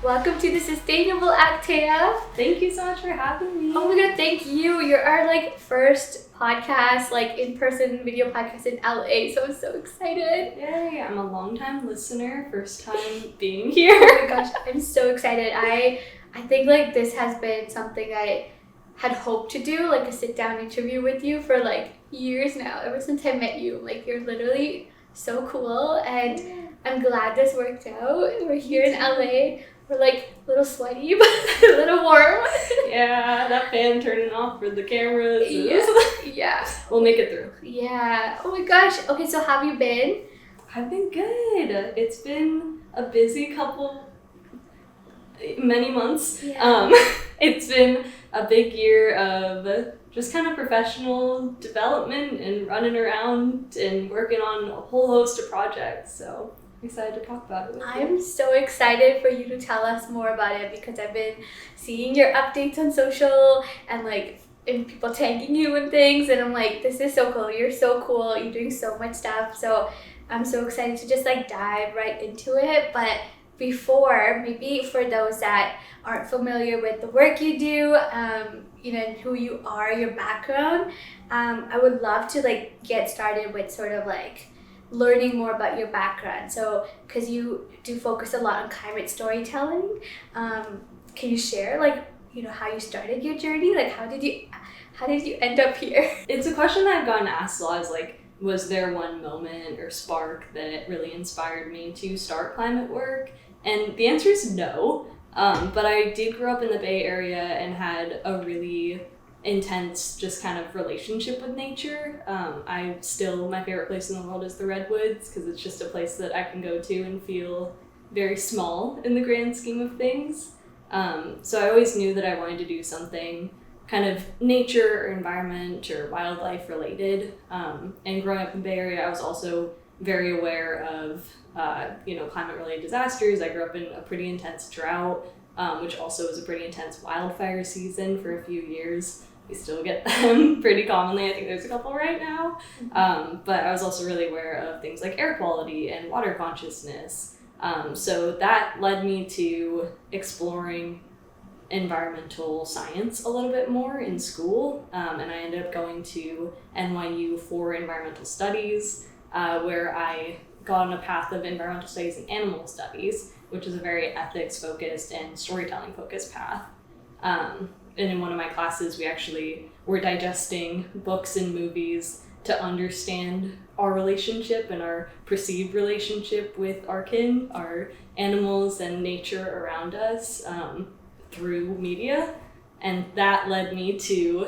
Welcome to the Sustainable Act, Tehya. Thank you so much for having me. Oh my god, thank you. You're our first podcast, in-person video podcast in LA, so I'm so excited. Yay, I'm a long-time listener, first time being here. Oh my gosh, I'm so excited. I think this has been something I had hoped to do, a sit-down interview with you for years now, ever since I met you. You're literally so cool, and I'm glad this worked out. We're here in LA. We're a little sweaty, but a little warm. Yeah, that fan turning off for the cameras. Yeah. We'll make it through. Yeah. Oh my gosh. Okay, so how have you been? I've been good. It's been a busy many months. Yeah. It's been a big year of just kind of professional development and running around and working on a whole host of projects. So excited to talk about it with you. I'm so excited for you to tell us more about it because I've been seeing your updates on social and and people tagging you and things, and I'm this is so cool. You're so cool. You're doing so much stuff. So I'm so excited to just dive right into it. But before, maybe for those that aren't familiar with the work you do, and who you are, your background, I would love to get started with sort of learning more about your background. So, because you do focus a lot on climate storytelling, can you share how you started your journey? How did you end up here? It's a question that I've gotten asked a lot. Is was there one moment or spark that really inspired me to start climate work? And the answer is no. But I did grow up in the Bay Area and had a really intense just kind of relationship with nature. My favorite place in the world is the Redwoods because it's just a place that I can go to and feel very small in the grand scheme of things. So I always knew that I wanted to do something kind of nature or environment or wildlife related. And growing up in the Bay Area, I was also very aware of climate related disasters. I grew up in a pretty intense drought, which also was a pretty intense wildfire season for a few years. We still get them pretty commonly. I think there's a couple right now. But I was also really aware of things like air quality and water consciousness. So that led me to exploring environmental science a little bit more in school. And I ended up going to NYU for environmental studies, where I got on a path of environmental studies and animal studies, which is a very ethics-focused and storytelling-focused path. And in one of my classes, we actually were digesting books and movies to understand our relationship and our perceived relationship with our kin, our animals and nature around us through media. And that led me to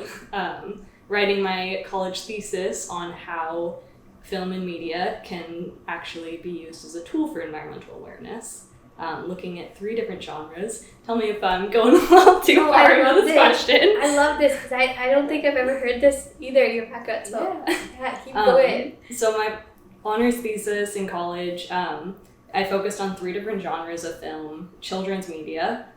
writing my college thesis on how film and media can actually be used as a tool for environmental awareness. Looking at 3 different genres. Tell me if I'm going a little too far into this question. I love this because I don't think I've ever heard this either, your background. So yeah keep going. So my honors thesis in college, I focused on 3 different genres of film: children's media,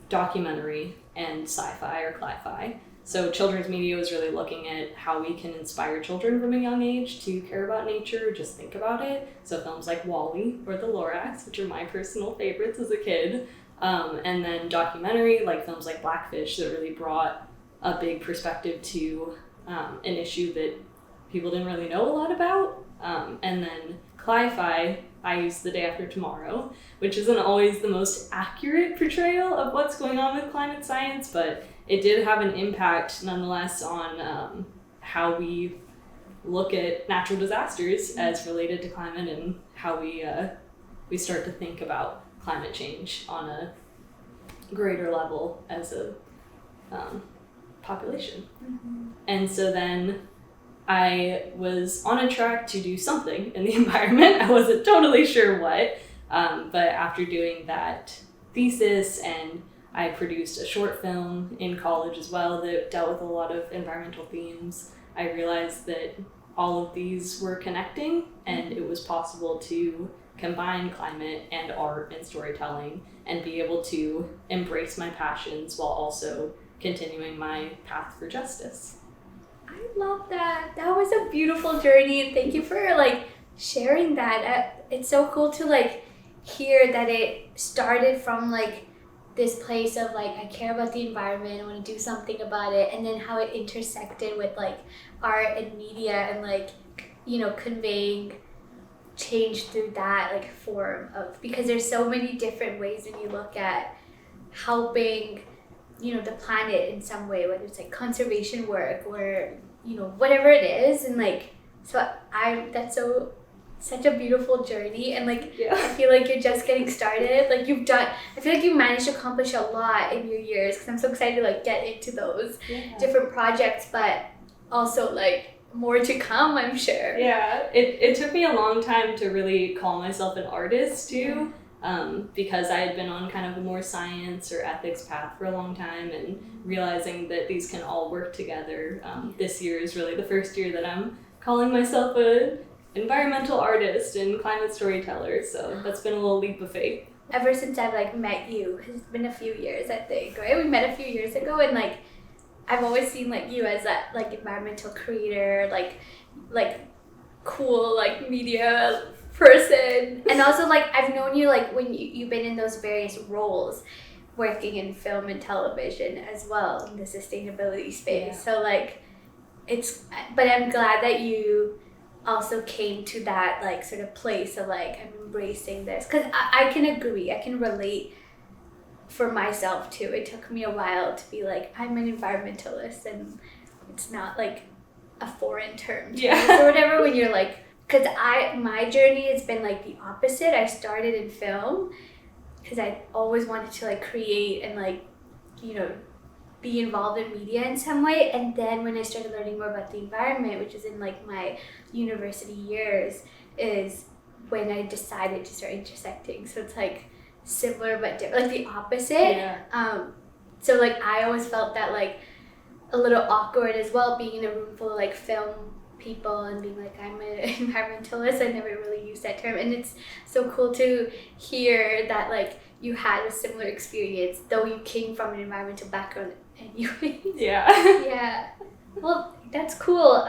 documentary, and sci-fi or cli-fi. So children's media was really looking at how we can inspire children from a young age to care about nature, just think about it. So films like WALL-E or The Lorax, which are my personal favorites as a kid. And then documentary, films like Blackfish, that really brought a big perspective to an issue that people didn't really know a lot about. And then cli-fi, I used The Day After Tomorrow, which isn't always the most accurate portrayal of what's going on with climate science, but it did have an impact nonetheless on how we look at natural disasters as related to climate and how we start to think about climate change on a greater level as a population. Mm-hmm. And so then I was on a track to do something in the environment. I wasn't totally sure what, but after doing that thesis, and I produced a short film in college as well that dealt with a lot of environmental themes, I realized that all of these were connecting, and it was possible to combine climate and art and storytelling and be able to embrace my passions while also continuing my path for justice. I love that. That was a beautiful journey, and thank you for sharing that. It's so cool to like hear that it started from like this place of like, I care about the environment, I want to do something about it, and then how it intersected with like art and media and like, you know, conveying change through that like form of, because there's so many different ways when you look at helping, you know, the planet in some way, whether it's like conservation work or, you know, whatever it is. And like, so that's such a beautiful journey, and like I feel like you're just getting started. Like I feel like you managed to accomplish a lot in your years, because I'm so excited to like get into those different projects, but also like more to come, I'm sure. Yeah, it took me a long time to really call myself an artist too, because I had been on kind of a more science or ethics path for a long time, and realizing that these can all work together. This year is really the first year that I'm calling myself a environmental artist and climate storyteller, so that's been a little leap of faith. Ever since I've like met you, because it's been a few years, I think, right? We met a few years ago, and like I've always seen like you as that like environmental creator, like cool like media person, and also like I've known you like when you've been in those various roles, working in film and television as well in the sustainability space. So like but I'm glad that you also came to that like sort of place of like, I'm embracing this, because I can agree, I can relate for myself too. It took me a while to be like, I'm an environmentalist, and it's not like a foreign term to use or whatever, when you're like, because my journey has been like the opposite. I started in film because I always wanted to like create and like, you know, be involved in media in some way. And then when I started learning more about the environment, which is in like my university years, is when I decided to start intersecting. So it's like similar but different, like the opposite. So like I always felt that like a little awkward as well, being in a room full of like film people and being like, I'm an environmentalist. I never really used that term, and it's so cool to hear that like you had a similar experience, though you came from an environmental background anyway. Yeah. Well, that's cool.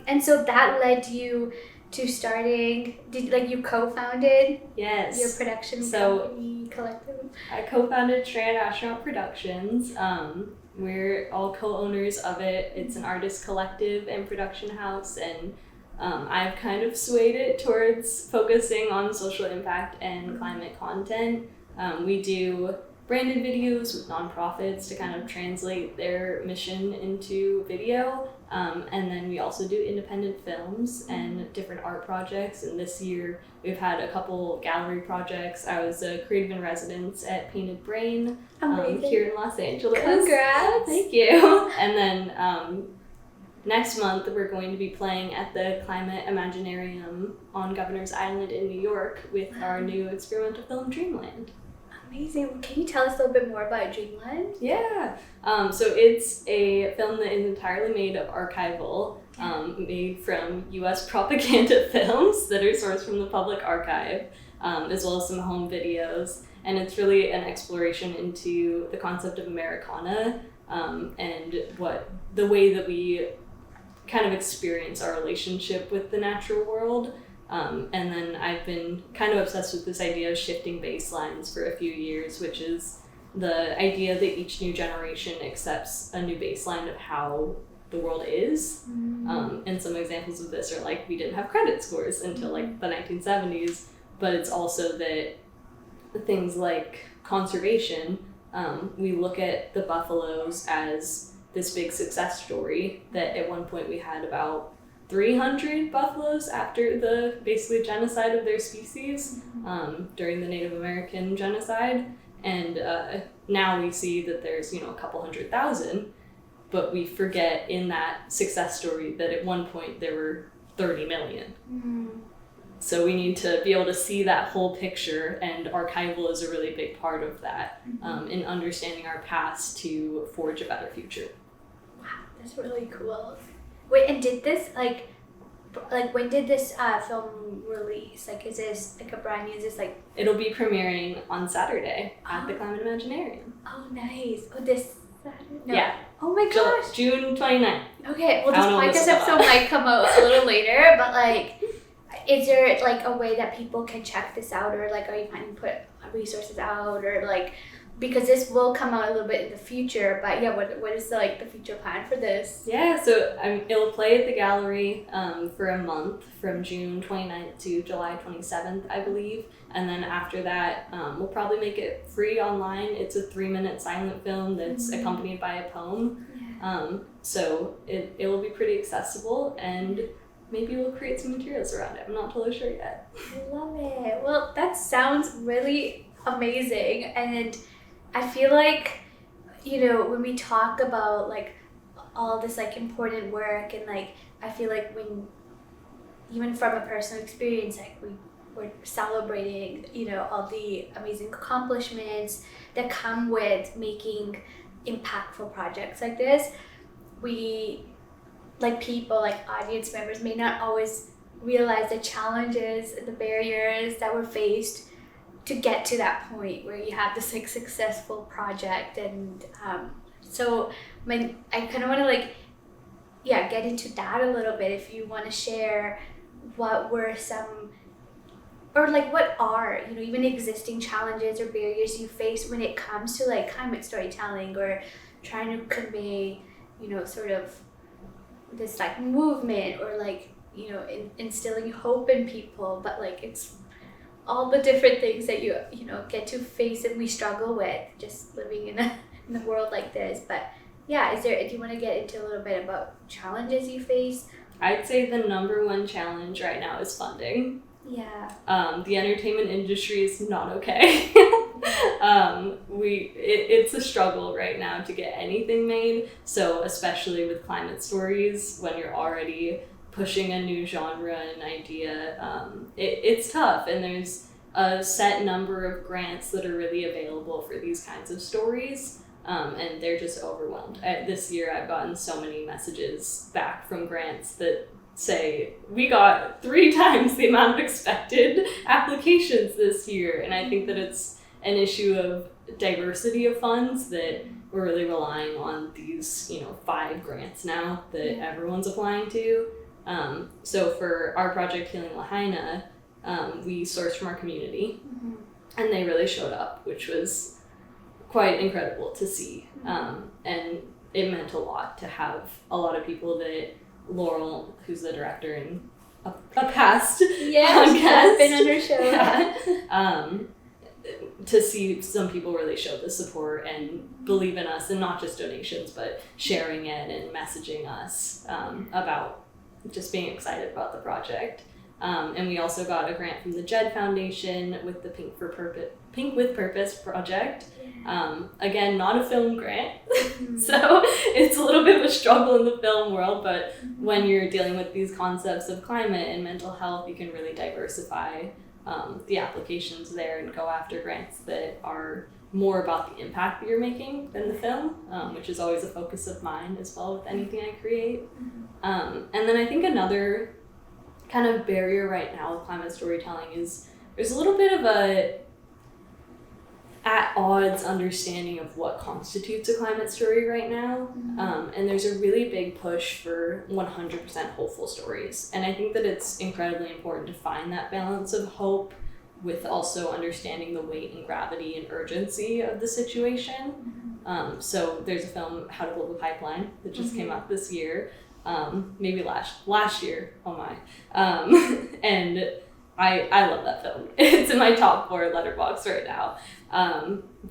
And so that led you to starting, you co-founded your production company collective? I co-founded Strand Astronaut Productions. We're all co-owners of it. It's an artist collective and production house, and I've kind of swayed it towards focusing on social impact and climate content. We do branded videos with nonprofits to kind of translate their mission into video. And then we also do independent films and different art projects. And this year we've had a couple gallery projects. I was a creative in residence at Painted Brain here in Los Angeles. Congrats! Thank you. And then next month we're going to be playing at the Climate Imaginarium on Governor's Island in New York with our new experimental film Dreamland. Amazing. Can you tell us a little bit more about Dreamland? Yeah. So it's a film that is entirely made of archival, made from U.S. propaganda films that are sourced from the public archive, as well as some home videos. And it's really an exploration into the concept of Americana and the way that we kind of experience our relationship with the natural world. And then I've been kind of obsessed with this idea of shifting baselines for a few years, which is the idea that each new generation accepts a new baseline of how the world is. And some examples of this are like, we didn't have credit scores until like the 1970s, but it's also that things like conservation, we look at the buffaloes as this big success story that at one point we had about 300 buffaloes after the basically genocide of their species during the Native American genocide, and now we see that there's a couple 100,000, but we forget in that success story that at one point there were 30 million. So we need to be able to see that whole picture, and archival is a really big part of that in understanding our past to forge a better future. Wow, that's really cool. Wait, and did this, like when did this film release? Like, is this, like, a brand new, is this, like... It'll be premiering on Saturday at the Climate Imaginarium. Oh, nice. Oh, this Saturday? No. Yeah. Oh, my gosh. June 29th. Okay, well, this podcast episode might come out a little later, but, like, is there like a way that people can check this out, or like are you planning to put resources out, or like, because this will come out a little bit in the future, but yeah, what is the future plan for this? Yeah, so it'll play at the gallery for a month from June 29th to July 27th, I believe. And then after that, we'll probably make it free online. It's a 3-minute silent film that's accompanied by a poem. Yeah. So it will be pretty accessible, and maybe we'll create some materials around it. I'm not totally sure yet. I love it. Well, that sounds really amazing. And I feel like, when we talk about like all this like important work, and like I feel like when, even from a personal experience, like we're celebrating, all the amazing accomplishments that come with making impactful projects like this. We, like people, like audience members, may not always realize the challenges, the barriers that we're faced to get to that point where you have this like successful project. And so I kind of want to get into that a little bit. If you want to share what were some, or like what are, even existing challenges or barriers you face when it comes to like climate storytelling, or trying to convey, sort of this like movement, or like, instilling hope in people, but like it's all the different things that you get to face and we struggle with just living in a world like this. But yeah, do you want to get into a little bit about challenges you face? I'd say the number one challenge right now is funding. Yeah. The entertainment industry is not okay. It's a struggle right now to get anything made. So especially with climate stories, when you're already pushing a new genre and idea, it's tough. And there's a set number of grants that are really available for these kinds of stories. And they're just overwhelmed. This year I've gotten so many messages back from grants that say, we got 3 times the amount of expected applications this year. And I think that it's an issue of diversity of funds, that we're really relying on these, 5 grants now that everyone's applying to. So for our project, Healing Lahaina, we sourced from our community, and they really showed up, which was quite incredible to see. And it meant a lot to have a lot of people that Laurel, who's the director and a past podcast, has been on her show. To see some people really show the support and believe in us, and not just donations, but sharing it and messaging us about just being excited about the project. And we also got a grant from the Jed Foundation with the Pink with Purpose project. Again, not a film grant, so it's a little bit of a struggle in the film world, but when you're dealing with these concepts of climate and mental health, you can really diversify the applications there and go after grants that are more about the impact that you're making than the film, which is always a focus of mine as well with anything I create. And then I think another kind of barrier right now with climate storytelling is there's a little bit of a at odds understanding of what constitutes a climate story right now. And there's a really big push for 100% hopeful stories. And I think that it's incredibly important to find that balance of hope with also understanding the weight and gravity and urgency of the situation. So there's a film, How to Build a Pipeline, that just came out this year. Maybe last year, oh my. And I love that film. It's in my top 4 Letterboxd right now.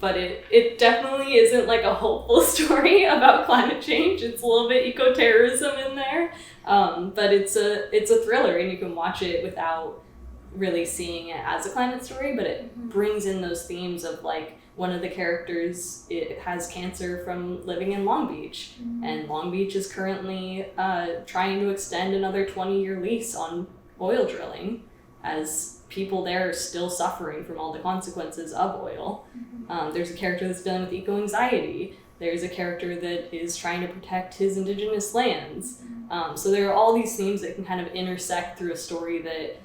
But it definitely isn't like a hopeful story about climate change. It's a little bit eco-terrorism in there. But it's a thriller, and you can watch it without really seeing it as a climate story, but it brings in those themes of like, one of the characters, it has cancer from living in Long Beach, and Long Beach is currently trying to extend another 20-year lease on oil drilling, as people there are still suffering from all the consequences of oil. There's a character that's dealing with eco-anxiety. There's a character that is trying to protect his indigenous lands. So there are all these themes that can kind of intersect through a story that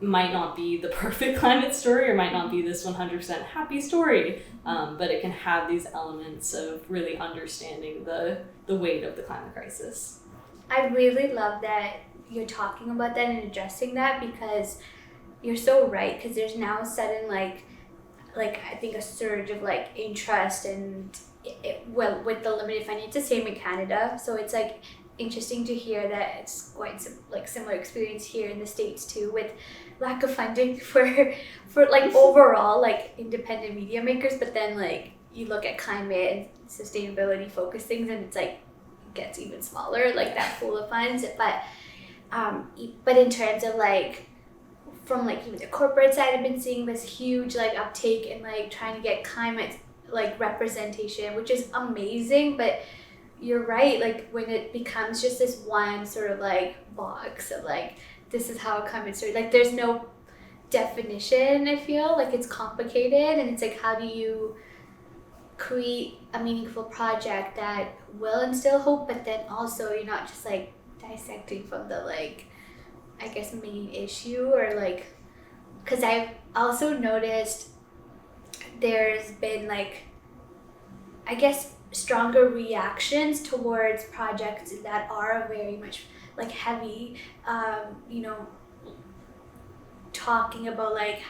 might not be the perfect climate story, or might not be this 100% happy story, but it can have these elements of really understanding the weight of the climate crisis. I really love that you're talking about that and addressing that, because you're so right, because there's now a sudden like I think a surge of like interest, and well, with the limited funding, it's the same in Canada, so it's like interesting to hear that it's quite like similar experience here in the States too, with lack of funding for like overall like independent media makers. But then like you look at climate and sustainability focused things, and it's like it gets even smaller, like that pool of funds. But in terms of like from like even the corporate side, I've been seeing this huge like uptake in like trying to get climate like representation, which is amazing. But you're right, like when it becomes just this one sort of like box of like, this is how climate started, like there's no definition. I feel like it's complicated, and it's like, how do you create a meaningful project that will instill hope, but then also you're not just like dissecting from the like, I guess, main issue, or like, because I've also noticed there's been like, I guess, stronger reactions towards projects that are very much like heavy, you know, talking about like,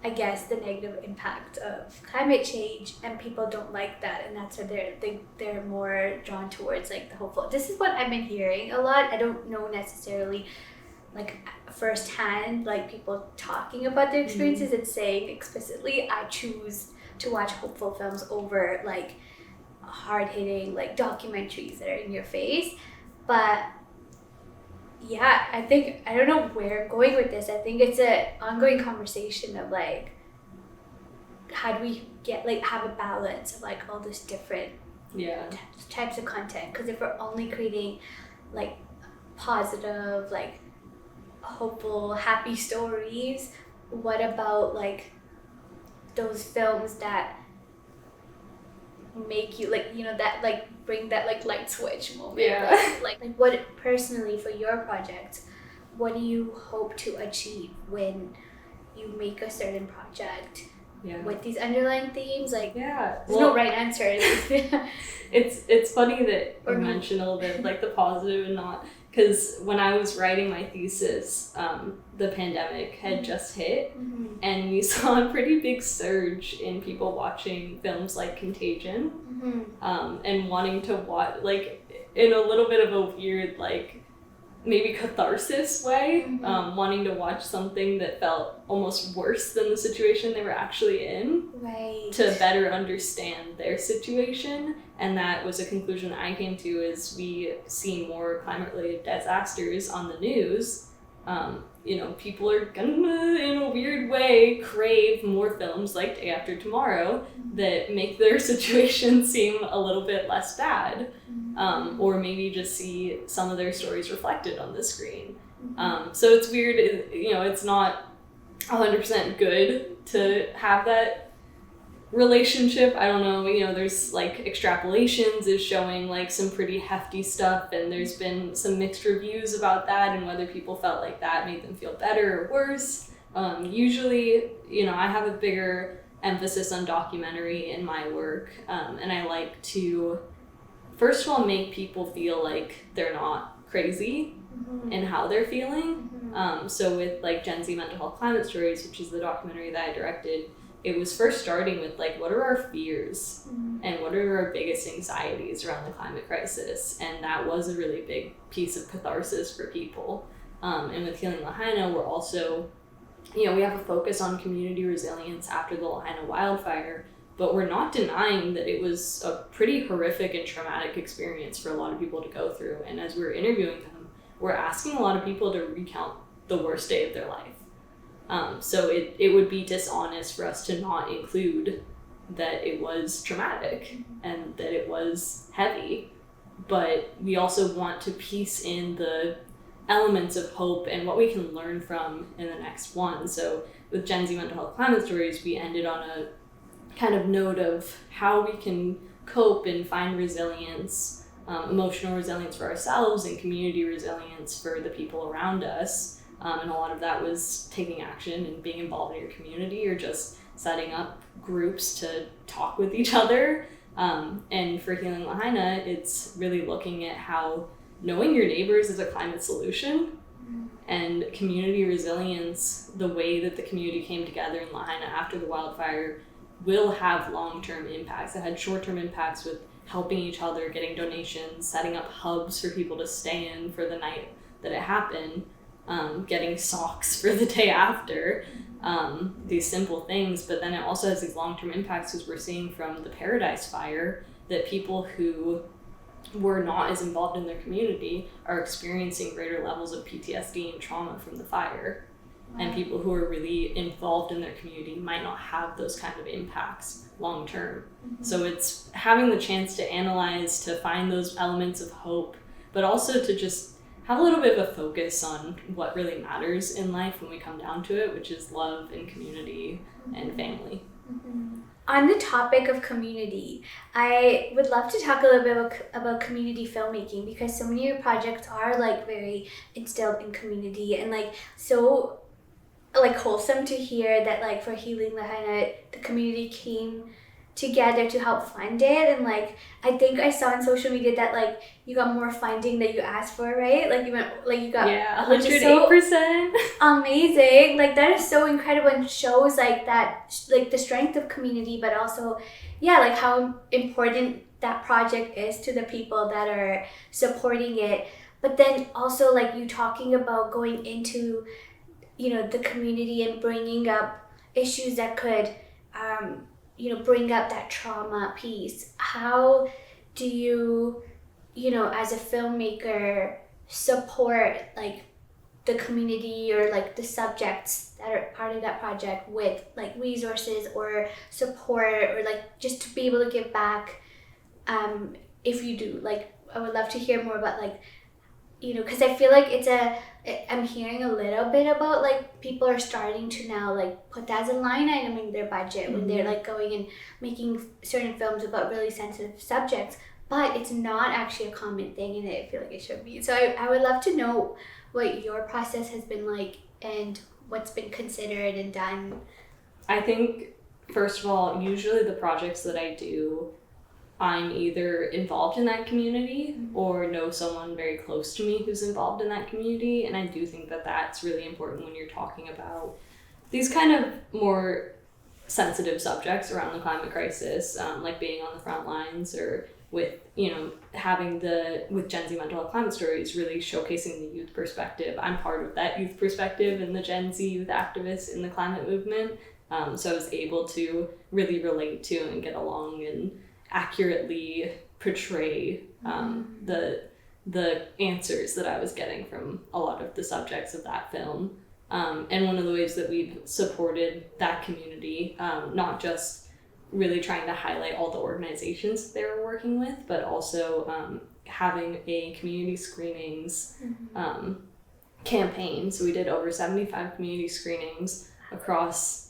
I guess, the negative impact of climate change, and people don't like that, and that's why they're more drawn towards like the hopeful. This is what I've been hearing a lot. I don't know necessarily like firsthand like people talking about their experiences and saying explicitly, I choose to watch hopeful films over like hard-hitting like documentaries that are in your face. But yeah, I think, I don't know where I'm going with this. I think it's an ongoing conversation of like, how do we get like have a balance of like all this different types of content? Because if we're only creating like positive, like hopeful, happy stories, what about like those films that make you like, you know, that like bring that like light switch moment? Like what personally for your project, what do you hope to achieve when you make a certain project with these underlying themes? Like there's no right answer. It's funny that you mentioned a little bit like the positive and not, because when I was writing my thesis, the pandemic had just hit, and we saw a pretty big surge in people watching films like Contagion, and wanting to watch, like, in a little bit of a weird, like, maybe catharsis way, wanting to watch something that felt almost worse than the situation they were actually in, to better understand their situation. And that was a conclusion that I came to as we see more climate-related disasters on the news. You know, people are gonna, in a weird way, crave more films like Day After Tomorrow that make their situation seem a little bit less bad, or maybe just see some of their stories reflected on the screen. So it's weird, you know, it's not 100% good to have that relationship. I don't know, you know, there's like extrapolations is showing like some pretty hefty stuff, and there's been some mixed reviews about that and whether people felt like that made them feel better or worse. Usually, you know, I have a bigger emphasis on documentary in my work, and I like to first of all make people feel like they're not crazy in how they're feeling. So with like Gen Z Mental Health Climate Stories, which is the documentary that I directed, it was first starting with like, what are our fears and what are our biggest anxieties around the climate crisis? And that was a really big piece of catharsis for people. And with Healing Lahaina, we're also, you know, we have a focus on community resilience after the Lahaina wildfire, but we're not denying that it was a pretty horrific and traumatic experience for a lot of people to go through. And as we're interviewing them, we're asking a lot of people to recount the worst day of their life. So it would be dishonest for us to not include that it was traumatic and that it was heavy, but we also want to piece in the elements of hope and what we can learn from in the next one. So with Gen Z Mental Health Climate Stories, we ended on a kind of note of how we can cope and find resilience, emotional resilience for ourselves and community resilience for the people around us. And a lot of that was taking action and being involved in your community, or just setting up groups to talk with each other. And for Healing Lahaina, it's really looking at how knowing your neighbors is a climate solution. And community resilience, the way that the community came together in Lahaina after the wildfire, will have long-term impacts. It had short-term impacts with helping each other, getting donations, setting up hubs for people to stay in for the night that it happened, getting socks for the day after, these simple things. But then it also has these long-term impacts because we're seeing from the Paradise Fire that people who were not as involved in their community are experiencing greater levels of PTSD and trauma from the fire. Wow. And people who are really involved in their community might not have those kind of impacts long term. So it's having the chance to analyze, to find those elements of hope, but also to just have a little bit of a focus on what really matters in life when we come down to it, which is love and community and family. On the topic of community, I would love to talk a little bit about community filmmaking, because so many of your projects are like very instilled in community and like so like wholesome to hear that like for Healing Lahaina, the community came together to help fund it. And like I think I saw on social media that like you got more funding than you asked for, right? Like you went, like you got 108%. Amazing. Like that is so incredible and shows like that, like the strength of community, but also like how important that project is to the people that are supporting it. But then also like you talking about going into, you know, the community and bringing up issues that could you know, bring up that trauma piece. How do you, you know, as a filmmaker, support like the community or like the subjects that are part of that project with like resources or support, or like just to be able to give back, if you do? Like I would love to hear more about like, you know, because I feel like I'm hearing a little bit about like people are starting to now like put that as a line item in their budget when they're like going and making certain films about really sensitive subjects, but it's not actually a common thing, and I feel like it should be. So I would love to know what your process has been like and what's been considered and done. I think, first of all, usually the projects that I do, I'm either involved in that community or know someone very close to me who's involved in that community. And I do think that that's really important when you're talking about these kind of more sensitive subjects around the climate crisis, like being on the front lines, or with, you know, having with Gen Z Mental Health Climate Stories, really showcasing the youth perspective. I'm part of that youth perspective and the Gen Z youth activists in the climate movement. So I was able to really relate to and get along and accurately portray the answers that I was getting from a lot of the subjects of that film. And one of the ways that we've supported that community, not just really trying to highlight all the organizations they were working with, but also having a community screenings campaign. So we did over 75 community screenings across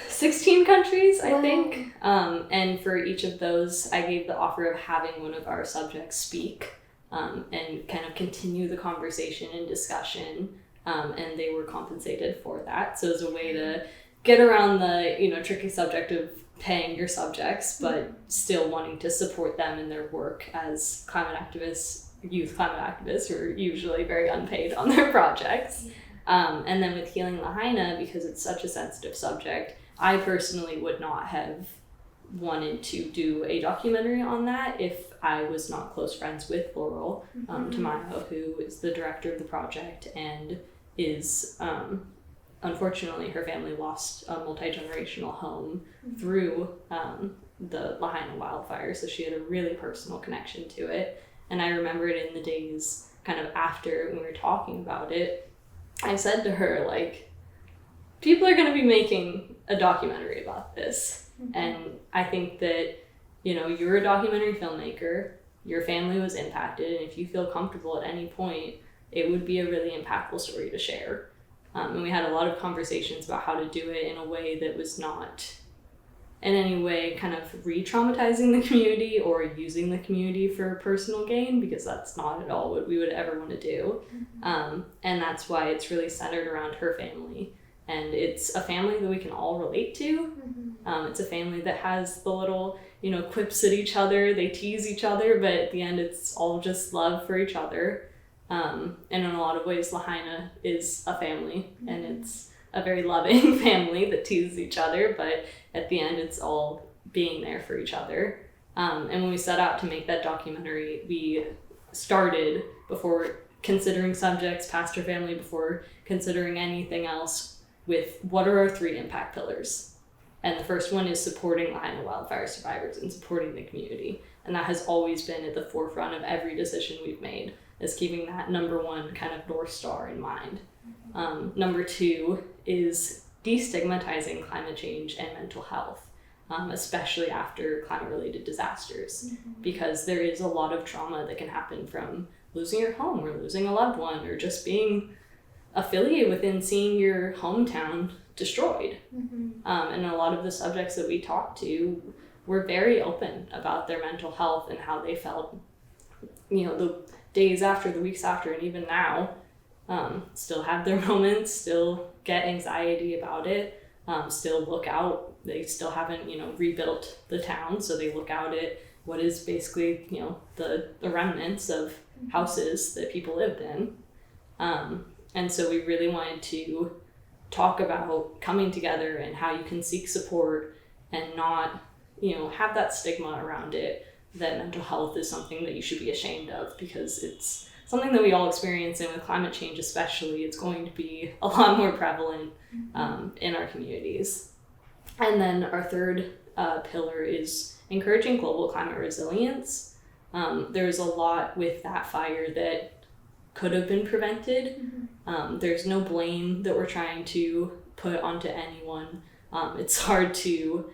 16 countries, I think. And for each of those, I gave the offer of having one of our subjects speak and kind of continue the conversation and discussion. And they were compensated for that. So it's a way to get around the, you know, tricky subject of paying your subjects, but still wanting to support them in their work as climate activists, youth climate activists, who are usually very unpaid on their projects. And then with Healing Lahaina, because it's such a sensitive subject, I personally would not have wanted to do a documentary on that if I was not close friends with Laurel Tamayo, who is the director of the project and is, unfortunately, her family lost a multi-generational home through the Lahaina wildfire, so she had a really personal connection to it. And I remember it in the days kind of after when we were talking about it, I said to her, like, people are going to be making a documentary about this. And I think that, you know, you're a documentary filmmaker, your family was impacted, and if you feel comfortable at any point, it would be a really impactful story to share. And we had a lot of conversations about how to do it in a way that was not in any way kind of re-traumatizing the community or using the community for personal gain, because that's not at all what we would ever want to do. And that's why it's really centered around her family. And it's a family that we can all relate to. It's a family that has the little, quips at each other. They tease each other, but at the end it's all just love for each other. And in a lot of ways, Lahaina is a family, and it's a very loving family that teases each other, but at the end it's all being there for each other. And when we set out to make that documentary, we started, before considering subjects, pastor family, before considering anything else, with what are our 3 impact pillars. And the first one is supporting Lahaina wildfire survivors and supporting the community. And that has always been at the forefront of every decision we've made, is keeping that number 1 kind of North Star in mind. Number 2 is destigmatizing climate change and mental health, especially after climate-related disasters, because there is a lot of trauma that can happen from losing your home or losing a loved one, or just being affiliated with and seeing your hometown destroyed. And a lot of the subjects that we talked to were very open about their mental health and how they felt, the days after, the weeks after, and even now, still have their moments, still get anxiety about it, still look out. They still haven't, rebuilt the town, so they look out at what is basically, the remnants of houses that people lived in. And so we really wanted to talk about coming together and how you can seek support and not, have that stigma around it, that mental health is something that you should be ashamed of, because it's something that we all experience, and with climate change especially, it's going to be a lot more prevalent in our communities. And then our third pillar is encouraging global climate resilience. There's a lot with that fire that could have been prevented. There's no blame that we're trying to put onto anyone. It's hard to,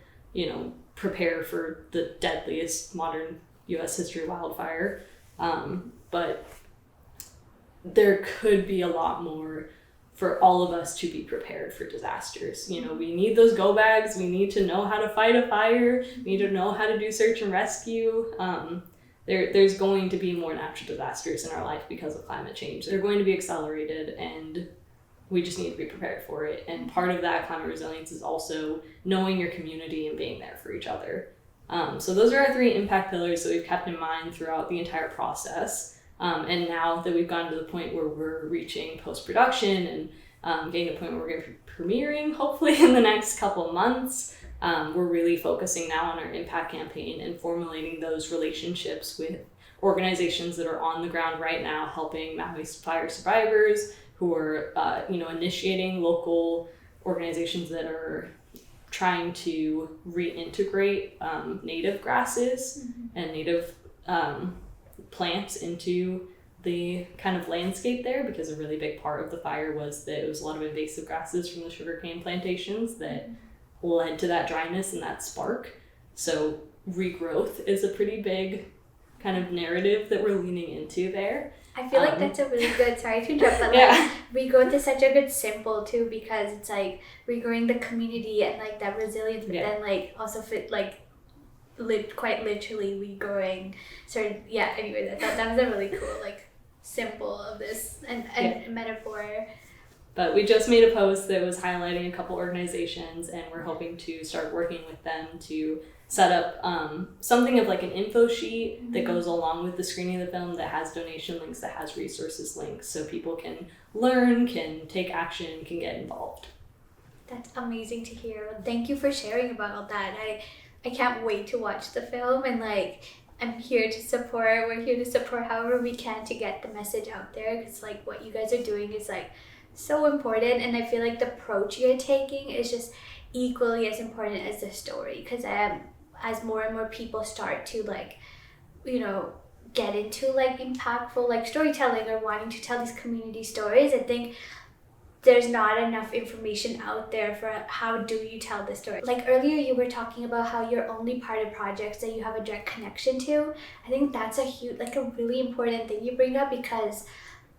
prepare for the deadliest modern U.S. history wildfire, but there could be a lot more for all of us to be prepared for disasters. We need those go bags. We need to know how to fight a fire. We need to know how to do search and rescue. There's going to be more natural disasters in our life because of climate change. They're going to be accelerated, and we just need to be prepared for it. And part of that climate resilience is also knowing your community and being there for each other. So those are our 3 impact pillars that we've kept in mind throughout the entire process. And now that we've gotten to the point where we're reaching post-production and getting to the point where we're going to be premiering, hopefully in the next couple of months, we're really focusing now on our impact campaign and formulating those relationships with organizations that are on the ground right now, helping Maui fire survivors, who are, initiating local organizations that are trying to reintegrate native grasses and native plants into the kind of landscape there, because a really big part of the fire was that it was a lot of invasive grasses from the sugarcane plantations that led to that dryness and that spark. So regrowth is a pretty big kind of narrative that we're leaning into there. I feel like that's a really good, sorry to interrupt, but regrowth is such a good symbol too, because it's like regrowing the community and like that resilience, but then like also fit like quite literally regrowing certain, anyway, I thought that was a really cool like symbol of this and metaphor. But we just made a post that was highlighting a couple organizations, and we're hoping to start working with them to set up something of like an info sheet that goes along with the screening of the film, that has donation links, that has resources links, so people can learn, can take action, can get involved. That's amazing to hear. Thank you for sharing about all that. I can't wait to watch the film, and like I'm here to support. We're here to support however we can to get the message out there, because like what you guys are doing is like so important, and I feel like the approach you're taking is just equally as important as the story, because as more and more people start to like, get into like impactful like storytelling or wanting to tell these community stories, I think there's not enough information out there for how do you tell the story. Like earlier you were talking about how you're only part of projects that you have a direct connection to. I think that's a really important thing you bring up, because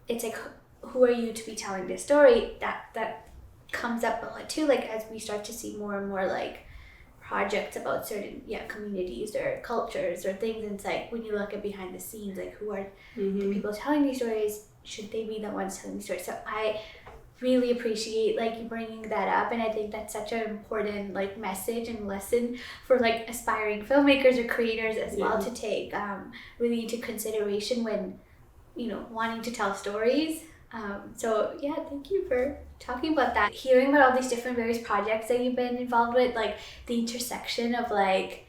it's like, who are you to be telling this story? That comes up a lot too, like as we start to see more and more like projects about certain communities or cultures or things, and it's like when you look at behind the scenes, like who are the people telling these stories? Should they be the ones telling these stories? So I really appreciate like you bringing that up, and I think that's such an important like message and lesson for like aspiring filmmakers or creators as well to take really into consideration when wanting to tell stories. So yeah, thank you for talking about that. Hearing about all these different various projects that you've been involved with, like the intersection of like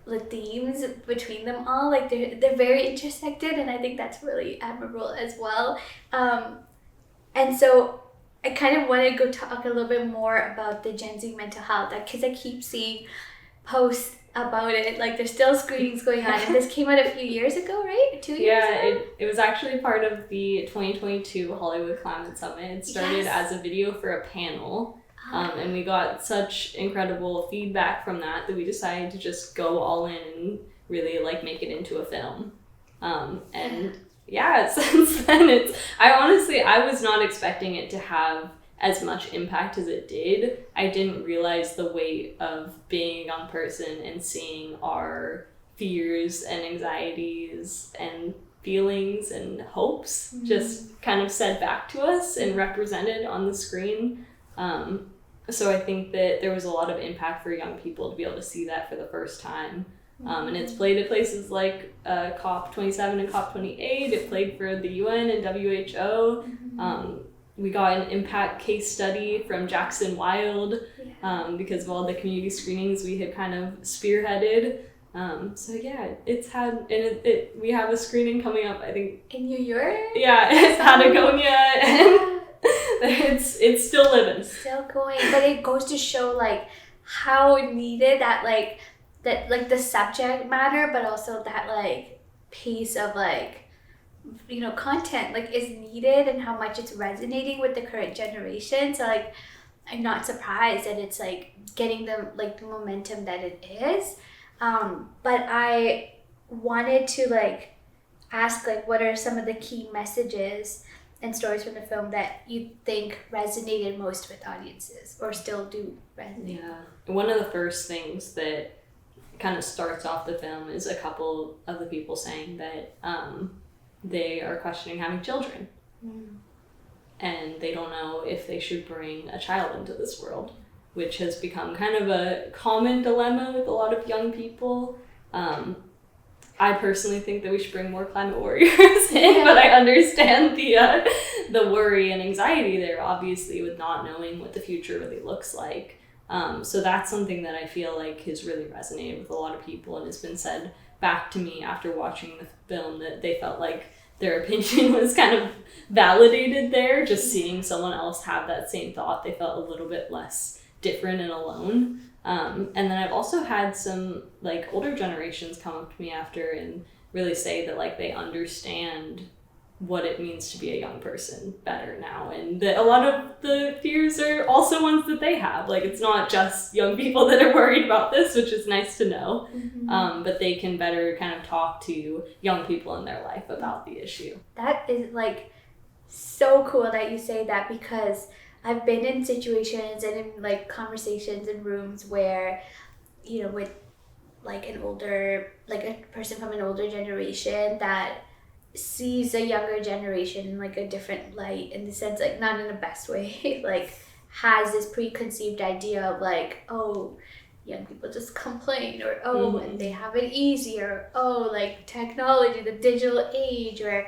the themes between them all, like they're very intersected, and I think that's really admirable as well. And so I kind of want to go talk a little bit more about the Gen Z mental health, because I keep seeing posts about it. Like there's still screenings going on, and this came out a few years ago, right? 2 years ago? Yeah, it was actually part of the 2022 Hollywood Climate Summit. It started as a video for a panel, and we got such incredible feedback from that we decided to just go all in and really like make it into a film. And yeah, since then I was not expecting it to have as much impact as it did. I didn't realize the weight of being a young person and seeing our fears and anxieties and feelings and hopes just kind of said back to us and represented on the screen. So I think that there was a lot of impact for young people to be able to see that for the first time. And it's played at places like COP27 and COP28. It played for the UN and WHO. We got an impact case study from Jackson Wild because of all the community screenings we had kind of spearheaded. So yeah, it's had, and we have a screening coming up, I think. In New York? Yeah, it's Patagonia, and it's still living. Still going, but it goes to show like how needed that like the subject matter, but also that like piece of like content like is needed, and how much it's resonating with the current generation. So like I'm not surprised that it's like getting the momentum that it is. But I wanted to like ask like what are some of the key messages and stories from the film that you think resonated most with audiences, or still do resonate? Yeah, one of the first things that kind of starts off the film is a couple of the people saying that they are questioning having children, and they don't know if they should bring a child into this world, which has become kind of a common dilemma with a lot of young people. I personally think that we should bring more climate warriors in, but I understand the worry and anxiety there, obviously, with not knowing what the future really looks like. So that's something that I feel like has really resonated with a lot of people, and has been said back to me after watching the film that they felt like their opinion was kind of validated there. Just seeing someone else have that same thought, they felt a little bit less different and alone. And then I've also had some like older generations come up to me after and really say that like they understand what it means to be a young person better now, and that a lot of the fears are also ones that they have. Like it's not just young people that are worried about this, which is nice to know. But they can better kind of talk to young people in their life about the issue. That is like so cool that you say that, because I've been in situations and in like conversations in rooms where, with like an older, like a person from an older generation that sees a younger generation in like a different light, in the sense like not in the best way, like has this preconceived idea of like, oh, young people just complain, or oh, and they have it easier, oh, like technology, the digital age, or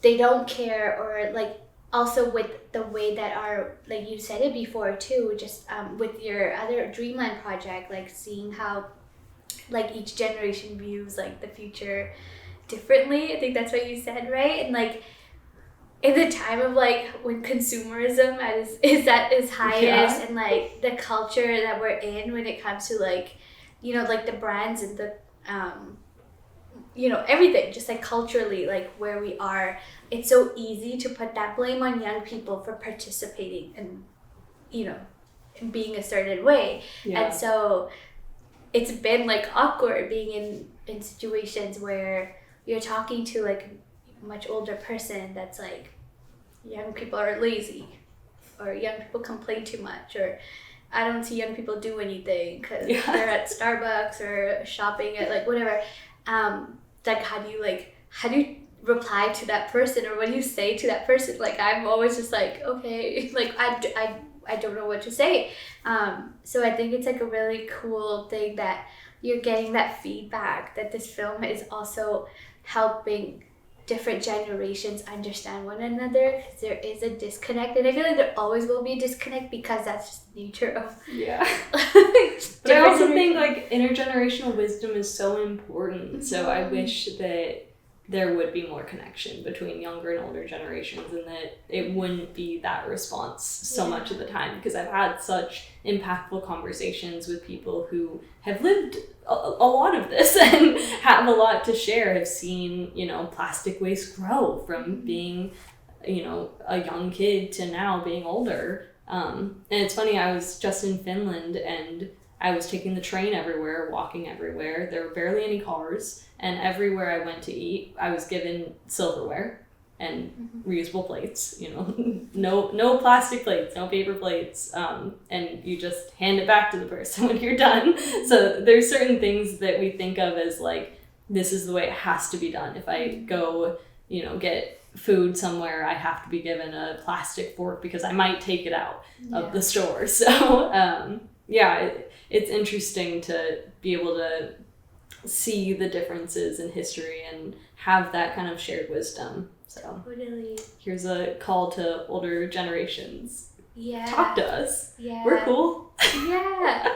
they don't care, or like also with the way that our, like you said it before too, just with your other Dreamland project, like seeing how like each generation views like the future differently. I think that's what you said, right? And like in the time of like when consumerism is at its highest, and like the culture that we're in when it comes to like, like the brands and the everything, just like culturally, like where we are, it's so easy to put that blame on young people for participating and in being a certain way. And so it's been like awkward being in situations where you're talking to like a much older person that's like, young people are lazy, or young people complain too much, or I don't see young people do anything because they're at Starbucks or shopping at like whatever. Like how do you reply to that person, or what do you say to that person? Like, I'm always just like, okay, like I don't know what to say. So I think it's like a really cool thing that you're getting that feedback, that this film is also helping different generations understand one another, because there is a disconnect, and I feel like there always will be a disconnect because that's just the nature of But I also think like intergenerational wisdom is so important. So I wish that there would be more connection between younger and older generations, and that it wouldn't be that response so much of the time, because I've had such impactful conversations with people who have lived a lot of this and have a lot to share, have seen, you know, plastic waste grow from being, you know, a young kid to now being older. And it's funny, I was just in Finland and I was taking the train everywhere, walking everywhere. There were barely any cars, and everywhere I went to eat, I was given silverware and reusable plates. You know, no plastic plates, no paper plates, and you just hand it back to the person when you're done. So there's certain things that we think of as like, this is the way it has to be done. If I go, you know, get food somewhere, I have to be given a plastic fork because I might take it out of the store. So it's interesting to be able to see the differences in history and have that kind of shared wisdom. So totally. Here's a call to older generations. Yeah. Talk to us. Yeah. We're cool. Yeah.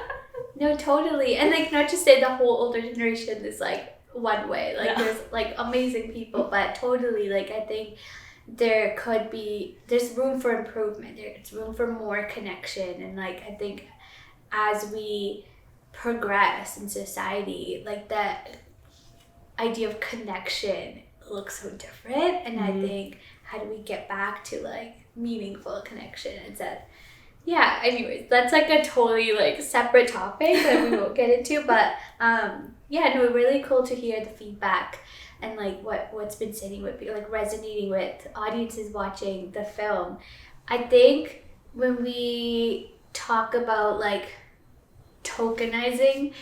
No, totally. And like, not to say the whole older generation is like one way. Like there's like amazing people, but totally, like, I think there's room for improvement. There's room for more connection. And like, I think as we progress in society, like that idea of connection looks so different. And I think, how do we get back to like meaningful connection? It's that, anyways, that's like a totally like separate topic that we won't get into, but really cool to hear the feedback and like what's been sitting with people, like resonating with audiences watching the film. I think when we talk about like tokenizing,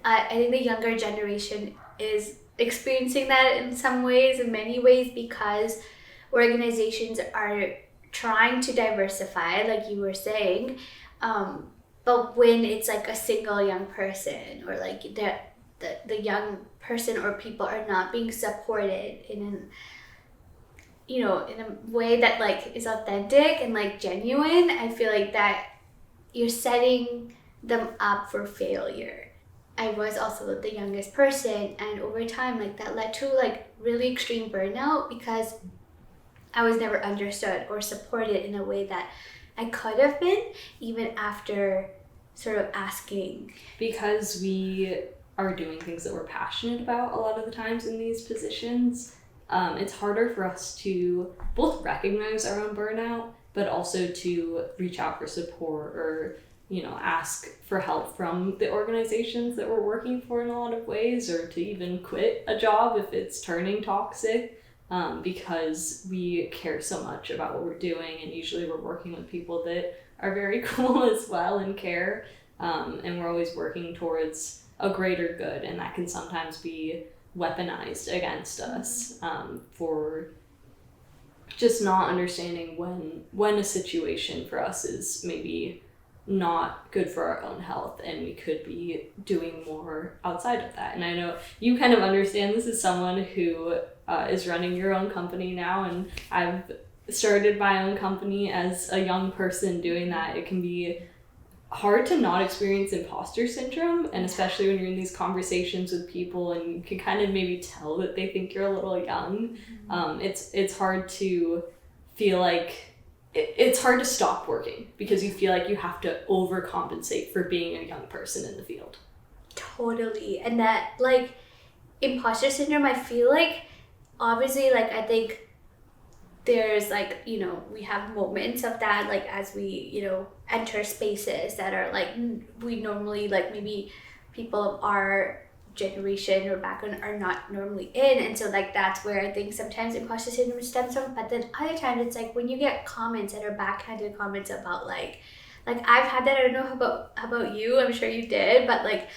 I think the younger generation is experiencing that in some ways, in many ways, because organizations are trying to diversify, like you were saying, but when it's like a single young person, or like the young person or people are not being supported in a way that like is authentic and like genuine, I feel like that you're setting them up for failure. I was also the youngest person, and over time, like, that led to like really extreme burnout because I was never understood or supported in a way that I could have been, even after sort of asking. Because we are doing things that we're passionate about a lot of the times in these positions, it's harder for us to both recognize our own burnout, but also to reach out for support or, you know, ask for help from the organizations that we're working for in a lot of ways, or to even quit a job if it's turning toxic, because we care so much about what we're doing, and usually we're working with people that are very cool as well and care, and we're always working towards a greater good, and that can sometimes be weaponized against us for just not understanding when a situation for us is maybe not good for our own health, and we could be doing more outside of that. And I know you kind of understand this as someone who is running your own company now, and I've started my own company as a young person doing that. It can be hard to not experience imposter syndrome, and especially when you're in these conversations with people and you can kind of maybe tell that they think you're a little young. It's hard to feel like it's hard to stop working because you feel like you have to overcompensate for being a young person in the field. Totally. And that like imposter syndrome, I feel like obviously, like, I think there's like, you know, we have moments of that, like as we, you know, enter spaces that are like we normally, like, maybe people of our generation or background are not normally in, and so like that's where I think sometimes imposter syndrome stems from. But then other times it's like when you get comments that are backhanded comments about like I've had that. I don't know about you, I'm sure you did, but like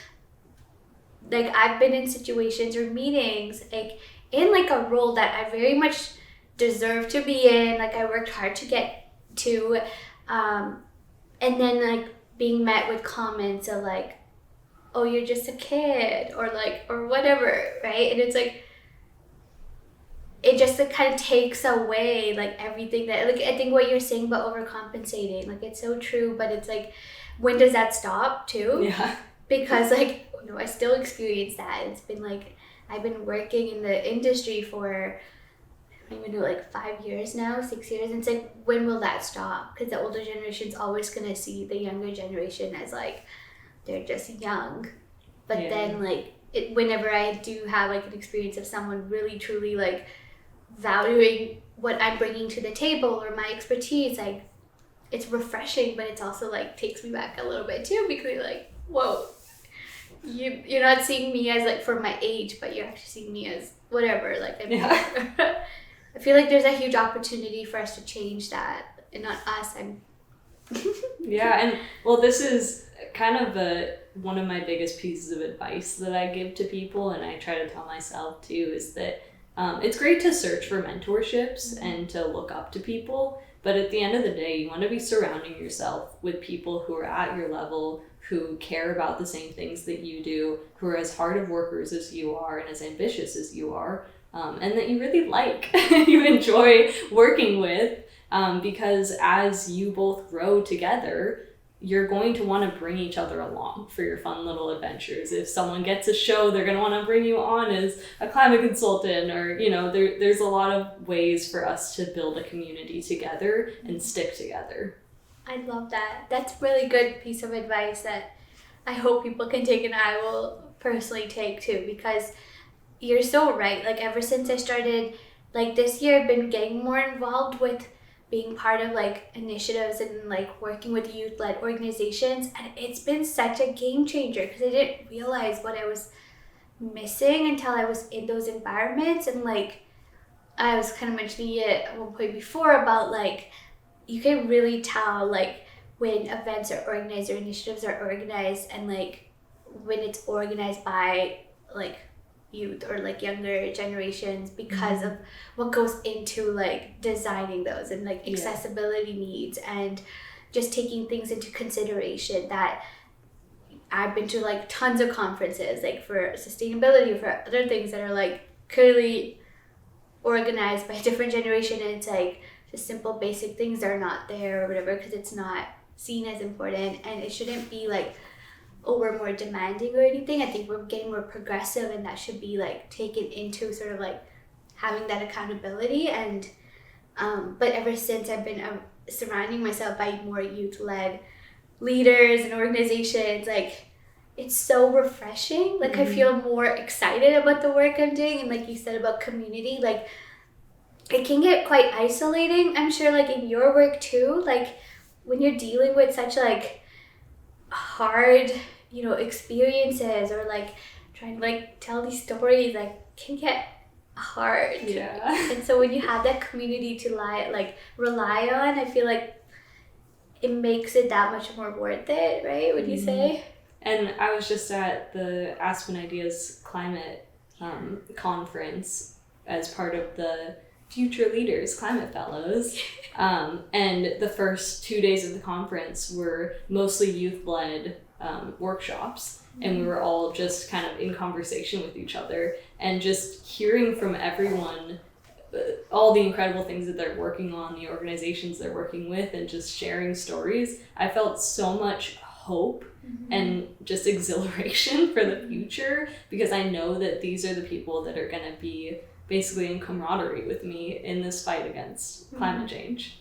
I've been in situations or meetings like in like a role that I very much deserve to be in, like I worked hard to get to, and then like being met with comments of like, oh, you're just a kid, or like, or whatever, right? And it's like, it just like, kind of takes away like everything that, like, I think what you're saying about overcompensating, like it's so true, but it's like, when does that stop too? Yeah. Because like, I still experience that. It's been like, I've been working in the industry for, I don't even know, like 5 years now, 6 years. And it's like, when will that stop? Because the older generation's always going to see the younger generation as like, they're just young. But then like, whenever I do have like an experience of someone really truly like valuing what I'm bringing to the table or my expertise, like it's refreshing, but it's also like takes me back a little bit too, because you're like, whoa, you're not seeing me as like for my age, but you're actually seeing me as whatever, like I feel like there's a huge opportunity for us to change that, and not us. Yeah, and well, this is kind of one of my biggest pieces of advice that I give to people, and I try to tell myself too, is that it's great to search for mentorships and to look up to people, but at the end of the day, you want to be surrounding yourself with people who are at your level, who care about the same things that you do, who are as hard of workers as you are and as ambitious as you are, and that you really like, you enjoy working with, because as you both grow together, you're going to want to bring each other along for your fun little adventures. If someone gets a show, they're going to want to bring you on as a climate consultant, or, there's a lot of ways for us to build a community together and stick together. I love that. That's a really good piece of advice that I hope people can take, and I will personally take too, because you're so right. Like ever since I started, like this year, I've been getting more involved with being part of like initiatives and like working with youth-led organizations, and it's been such a game changer, because I didn't realize what I was missing until I was in those environments. And like I was kind of mentioning it at one point before about like, you can really tell like when events are organized or initiatives are organized, and like when it's organized by like youth or like younger generations, because of what goes into like designing those, and like accessibility needs, and just taking things into consideration. That I've been to like tons of conferences like for sustainability, for other things that are like clearly organized by a different generation, and it's like just simple basic things are not there or whatever, because it's not seen as important, and it shouldn't be like, oh, we're more demanding or anything. I think we're getting more progressive, and that should be like taken into sort of like having that accountability. And but ever since I've been surrounding myself by more youth-led leaders and organizations, like it's so refreshing. Like I feel more excited about the work I'm doing, and like you said about community, like it can get quite isolating, I'm sure, like in your work too, like when you're dealing with such like hard experiences, or like trying to like tell these stories, like can get hard. And so when you have that community to rely on, I feel like it makes it that much more worth it, right? Would you say? And I was just at the Aspen Ideas Climate conference as part of the Future Leaders Climate Fellows. And the first 2 days of the conference were mostly youth-led workshops. And we were all just kind of in conversation with each other, and just hearing from everyone all the incredible things that they're working on, the organizations they're working with, and just sharing stories. I felt so much hope and just exhilaration for the future, because I know that these are the people that are going to be basically in camaraderie with me in this fight against climate change.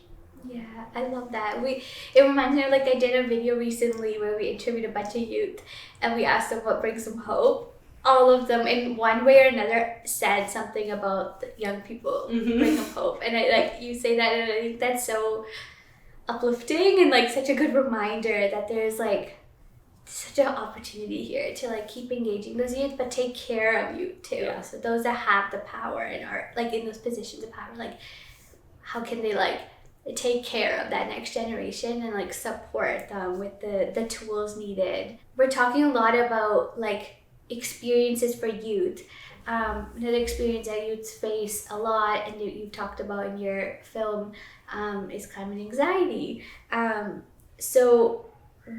Yeah, I love that. It reminds me of like I did a video recently where we interviewed a bunch of youth, and we asked them what brings them hope. All of them in one way or another said something about young people bring them hope. And I like you say that, and I think that's so uplifting, and like such a good reminder that there's like such an opportunity here to like keep engaging those youth, but take care of youth too. Yeah. So those that have the power and are like in those positions of power, like how can they like take care of that next generation and like support them with the tools needed. We're talking a lot about like experiences for youth, another experience that youths face a lot, and you've talked about in your film, is climate anxiety. So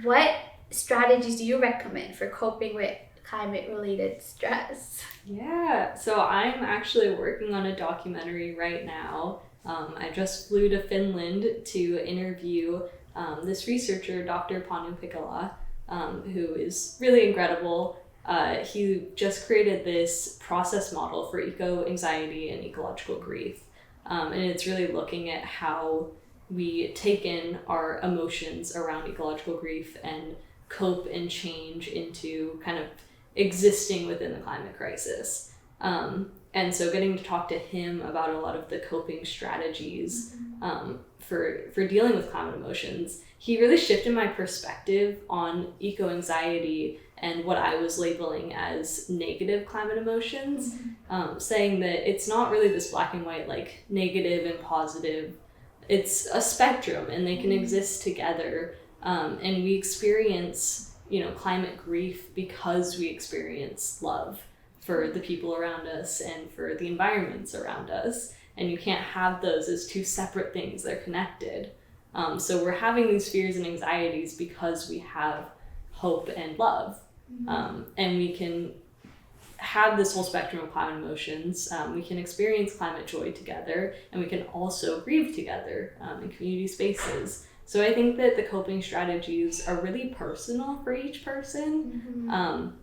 what strategies do you recommend for coping with climate-related stress? Yeah, so I'm actually working on a documentary right now. I just flew to Finland to interview this researcher, Dr. Panu Pikala, who is really incredible. He just created this process model for eco-anxiety and ecological grief. And it's really looking at how we take in our emotions around ecological grief and cope and change into kind of existing within the climate crisis. And so getting to talk to him about a lot of the coping strategies for dealing with climate emotions, he really shifted my perspective on eco-anxiety and what I was labeling as negative climate emotions, saying that it's not really this black and white, like negative and positive. It's a spectrum, and they can exist together. And we experience, climate grief because we experience love for the people around us and for the environments around us. And you can't have those as two separate things. They're connected. So we're having these fears and anxieties because we have hope and love. And we can have this whole spectrum of climate emotions. We can experience climate joy together, and we can also grieve together in community spaces. So I think that the coping strategies are really personal for each person.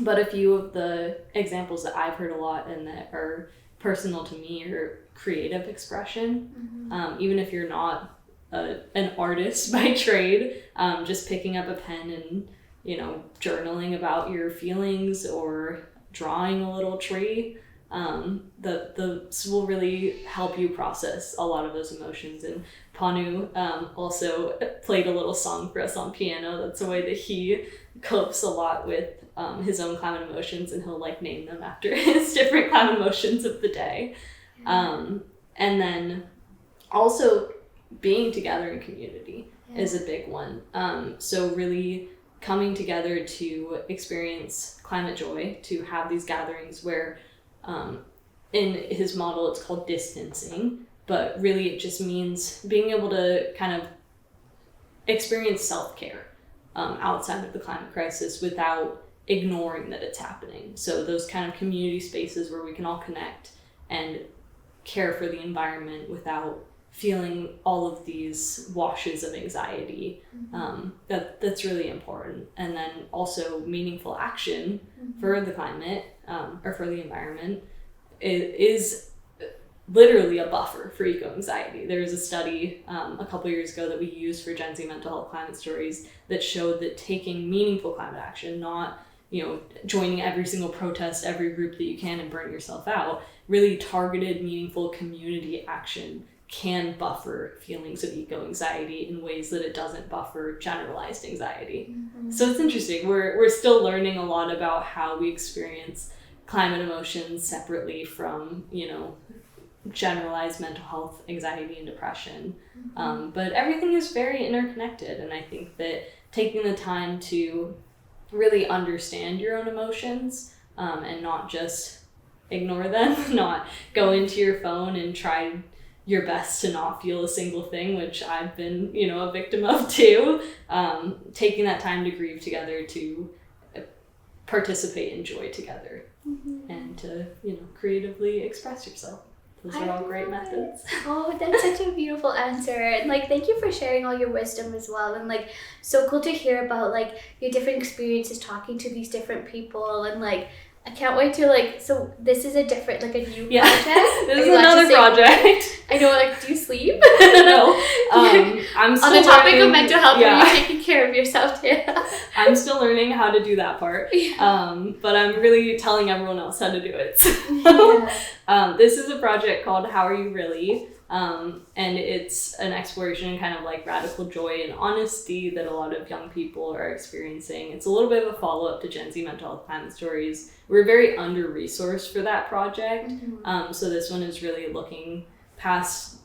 But a few of the examples that I've heard a lot and that are personal to me are creative expression. Even if you're not an artist by trade, just picking up a pen and journaling about your feelings or drawing a little tree, those will really help you process a lot of those emotions. And Panu also played a little song for us on piano. That's a way that he copes a lot with his own climate emotions, and he'll name them after his different climate emotions of the day. And then also being together in community is a big one. So really coming together to experience climate joy, to have these gatherings where in his model it's called distancing, but really it just means being able to kind of experience self-care outside of the climate crisis without ignoring that it's happening. So those kind of community spaces where we can all connect and care for the environment without feeling all of these washes of anxiety, that's really important. And then also meaningful action for the climate or for the environment is literally a buffer for eco-anxiety. There was a study a couple years ago that we used for Gen Z mental health climate stories that showed that taking meaningful climate action, not joining every single protest, every group that you can and burn yourself out, really targeted, meaningful community action can buffer feelings of eco-anxiety in ways that it doesn't buffer generalized anxiety. So it's interesting. We're still learning a lot about how we experience climate emotions separately from, generalized mental health, anxiety, and depression. But everything is very interconnected, and I think that taking the time to really understand your own emotions and not just ignore them, not go into your phone and try your best to not feel a single thing, which I've been, a victim of too. Taking that time to grieve together, to participate in joy together, and to, creatively express yourself. Those are all great methods. Oh, that's such a beautiful answer. And thank you for sharing all your wisdom as well. And so cool to hear about your different experiences talking to these different people. And I can't wait to so this is a different, a new project. This is another project. I know, do you sleep? No. I'm still on the topic learning, of mental health, are you taking care of yourself too? I'm still learning how to do that part. But I'm really telling everyone else how to do it. So, this is a project called How Are You Really? And it's an exploration in kind of radical joy and honesty that a lot of young people are experiencing. It's a little bit of a follow-up to Gen Z mental health climate stories. We're very under-resourced for that project. So this one is really looking past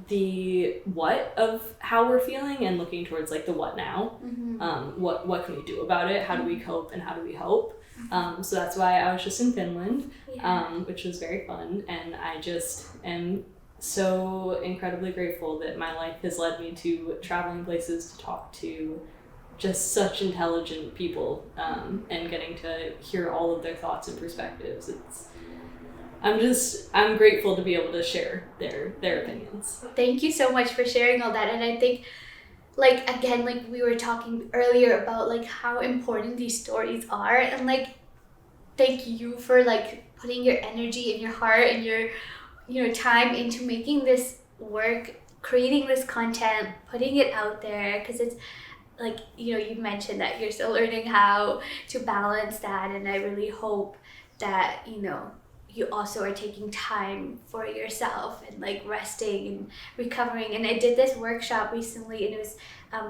the what of how we're feeling and looking towards the what now. What can we do about it? How do we cope and how do we hope? So that's why I was just in Finland, Yeah. which was very fun. And I just am so incredibly grateful that my life has led me to traveling places to talk to just such intelligent people, and getting to hear all of their thoughts and perspectives. I'm grateful to be able to share their opinions. Thank you so much for sharing all that. And I think, like, again, like we were talking earlier about like how important these stories are, and like thank you for like putting your energy and your heart and your time into making this work, creating this content, putting it out there, because it's like, you mentioned that you're still learning how to balance that, and I really hope that you also are taking time for yourself and like resting and recovering. And I did this workshop recently, and it was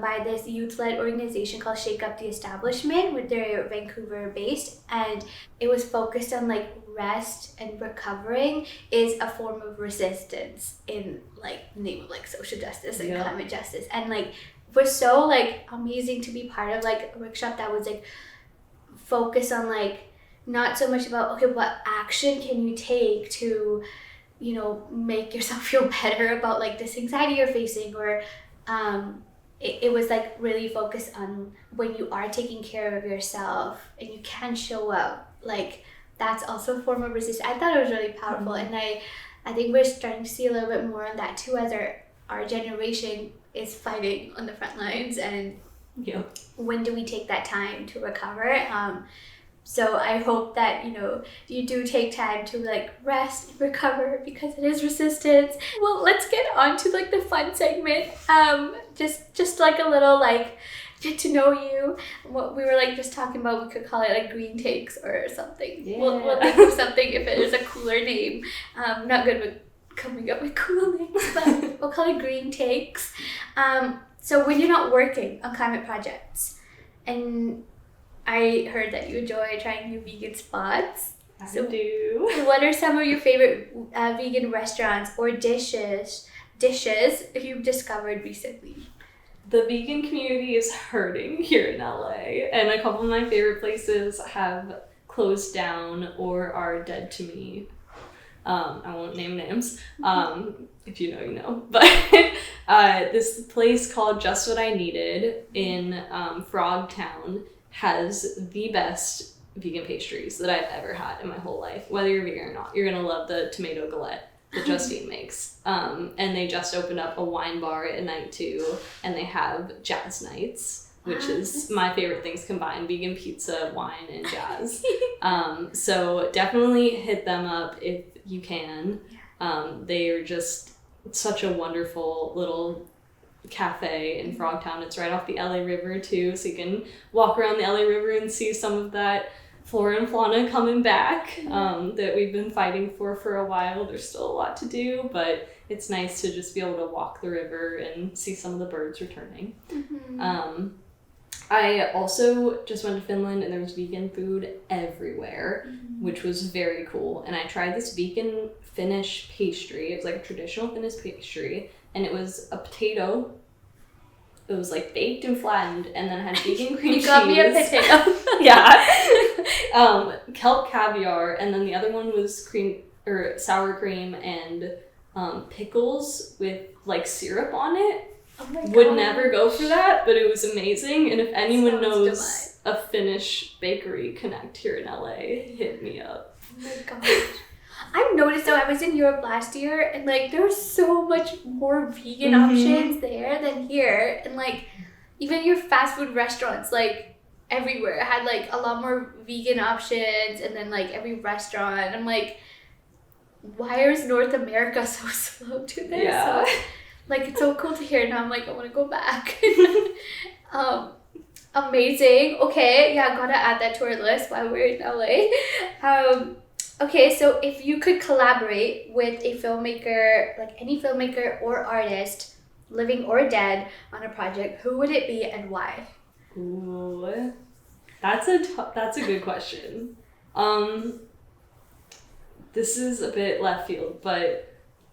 by this youth-led organization called Shake Up the Establishment, with they're Vancouver based, and it was focused on like rest and recovering is a form of resistance in like the name of like social justice and climate justice. And like it was so like amazing to be part of like a workshop that was like focused on like not so much about, okay, what action can you take to, make yourself feel better about like this anxiety you're facing, or it was like really focused on when you are taking care of yourself and you can show up, like that's also a form of resistance. I thought it was really powerful. And I think we're starting to see a little bit more on that too, as our generation is fighting on the front lines, and when do we take that time to recover? So I hope that, you do take time to like rest and recover, because it is resistance. Well, let's get on to like the fun segment. Just like a little like get to know you. What we were like just talking about, we could call it like green takes or something. Yeah. We'll think of something if it is a cooler name. Not good with coming up with cool names, but we'll call it green takes. So when you're not working on climate projects, and I heard that you enjoy trying new vegan spots. I do. What are some of your favorite vegan restaurants or dishes you've discovered recently? The vegan community is hurting here in LA, and a couple of my favorite places have closed down or are dead to me. I won't name names. If you know, you know. But this place called Just What I Needed in Frogtown has the best vegan pastries that I've ever had in my whole life. Whether you're vegan or not, you're gonna love the tomato galette that Justine makes. And they just opened up a wine bar at night too, and they have jazz nights, which is my favorite things combined: vegan pizza, wine, and jazz. So definitely hit them up if you can. They are just such a wonderful little cafe in Frogtown. It's right off the LA River too, so you can walk around the LA River and see some of that flora and fauna coming back, that we've been fighting for a while. There's still a lot to do, but it's nice to just be able to walk the river and see some of the birds returning. I also just went to Finland, and there was vegan food everywhere, which was very cool. And I tried this vegan Finnish pastry. It was like a traditional Finnish pastry, and it was a potato. It was like baked and flattened, and then it had vegan cream cheese. You got me a potato. Yeah. Kelp caviar, and then the other one was sour cream and pickles with like syrup on it. Oh my God. Would never go for that, but it was amazing. And if anyone Sounds knows a Finnish bakery connect here in LA, hit me up. Oh my gosh. I've noticed though, I was in Europe last year, and like there was so much more vegan options there than here. And like even your fast food restaurants, like everywhere had like a lot more vegan options, and then like every restaurant, I'm like, why is North America so slow to this? Yeah. So, like it's so cool to hear. Now I'm like, I want to go back. Amazing. Okay, yeah, gotta add that to our list while we're in LA. Okay, so if you could collaborate with a filmmaker, like any filmmaker or artist, living or dead, on a project, who would it be and why? Ooh, that's a good question. This is a bit left field, but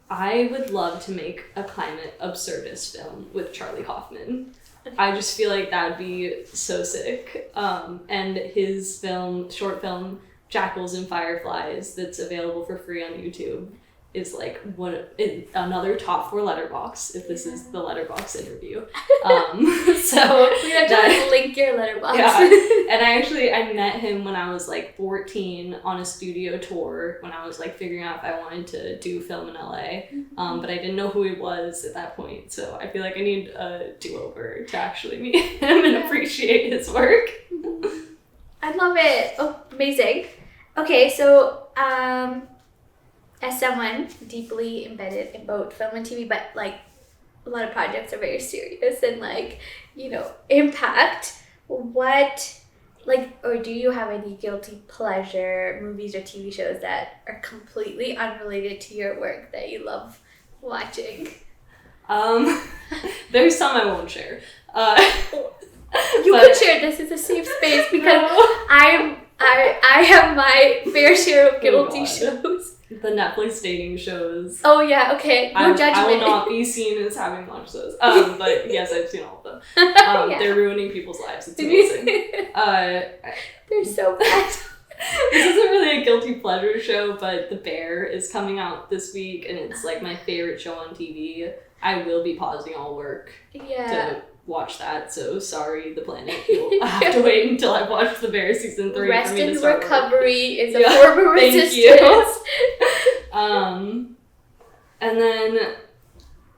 I would love to make a climate absurdist film with Charlie Kaufman. I just feel like that would be so sick. And his short film, Jackals and Fireflies, that's available for free on YouTube, is like another top 4 Letterboxd, if this is the Letterboxd interview. So we have to like link your Letterboxd. Yeah. And I met him when I was like 14 on a studio tour when I was like figuring out if I wanted to do film in LA. But I didn't know who he was at that point, so I feel like I need a do-over to actually meet him and appreciate his work. I love it. Oh, amazing. Okay, so as someone deeply embedded in both film and TV, but like a lot of projects are very serious and like, you know, impact, what, like, or do you have any guilty pleasure movies or TV shows that are completely unrelated to your work that you love watching? There's some I won't share. You can share. This is a safe space because I have my fair share of guilty shows. The Netflix dating shows. Oh yeah, okay. No judgment. I will not be seen as having watched those. But yes, I've seen all of them. Yeah. They're ruining people's lives. It's amazing. They're so bad. This isn't really a guilty pleasure show, but The Bear is coming out this week, and it's like my favorite show on TV. I will be pausing all work to watch that, so sorry, The Planet. You'll have to wait until I've watched The Bear season 3 Rest for me to in start recovery is a form of resistance. And then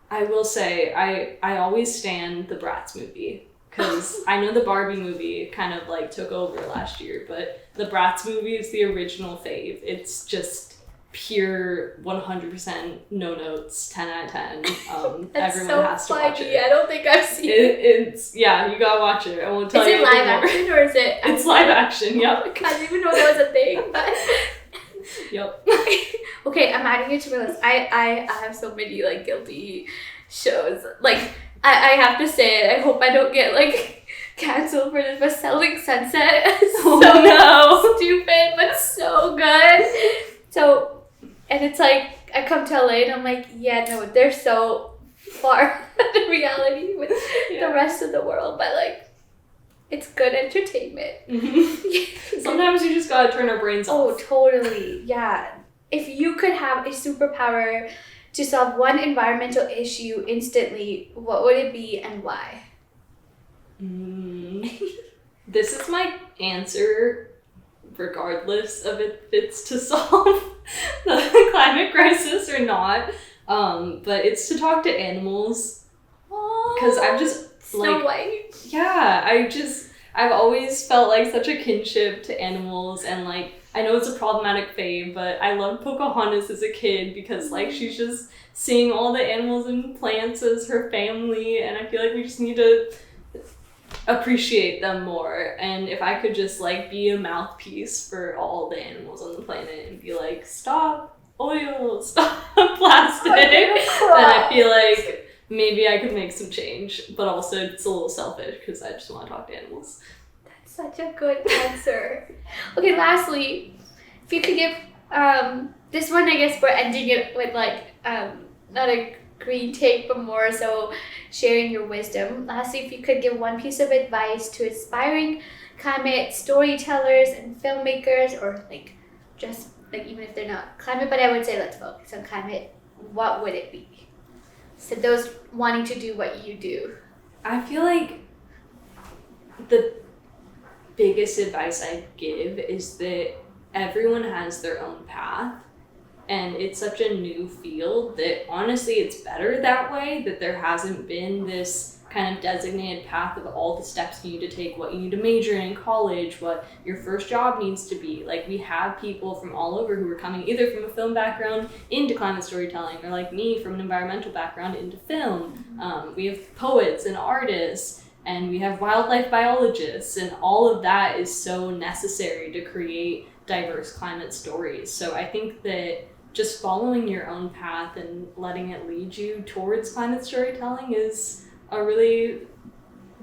I will say, I always stan the Bratz movie, because I know the Barbie movie kind of like took over last year, but the Bratz movie is the original fave. It's just pure 100% no notes, 10 out of 10. Everyone has to watch it. I don't think I've seen it. It's you gotta watch it. I won't tell you. Is it live action or is it? It's live action. Yep. I didn't even know that was a thing. But yep. Okay, I'm adding it to my list. I have so many like guilty shows. Like I have to say it. I hope I don't get like canceled for this, but Selling Sunset is so stupid but so good. So. And it's like, I come to LA and I'm like, yeah, no, they're so far the reality with the rest of the world. But like, it's good entertainment. Mm-hmm. Sometimes you just gotta turn our brains off. Oh, totally. Yeah. If you could have a superpower to solve one environmental issue instantly, what would it be and why? This is my answer regardless of if it's to solve the climate crisis or not, but it's to talk to animals, because I'm just Snow White. Yeah, I've always felt like such a kinship to animals, and like I know it's a problematic fave, but I loved Pocahontas as a kid because like she's just seeing all the animals and plants as her family, and I feel like we just need to appreciate them more. And if I could just like be a mouthpiece for all the animals on the planet and be like, stop oil, stop plastic, then I feel like maybe I could make some change. But also it's a little selfish because I just want to talk to animals. That's such a good answer. Okay, lastly, if you could give this one, I guess we're ending it with like not a green take, but more so sharing your wisdom. Lastly, if you could give one piece of advice to aspiring climate storytellers and filmmakers, or like just like even if they're not climate, but I would say let's focus on climate, what would it be? So those wanting to do what you do. I feel like the biggest advice I give is that everyone has their own path. And it's such a new field that honestly it's better that way, that there hasn't been this kind of designated path of all the steps you need to take, what you need to major in college, what your first job needs to be. Like we have people from all over who are coming either from a film background into climate storytelling, or like me from an environmental background into film. We have poets and artists, and we have wildlife biologists, and all of that is so necessary to create diverse climate stories. So I think that just following your own path and letting it lead you towards climate storytelling is a really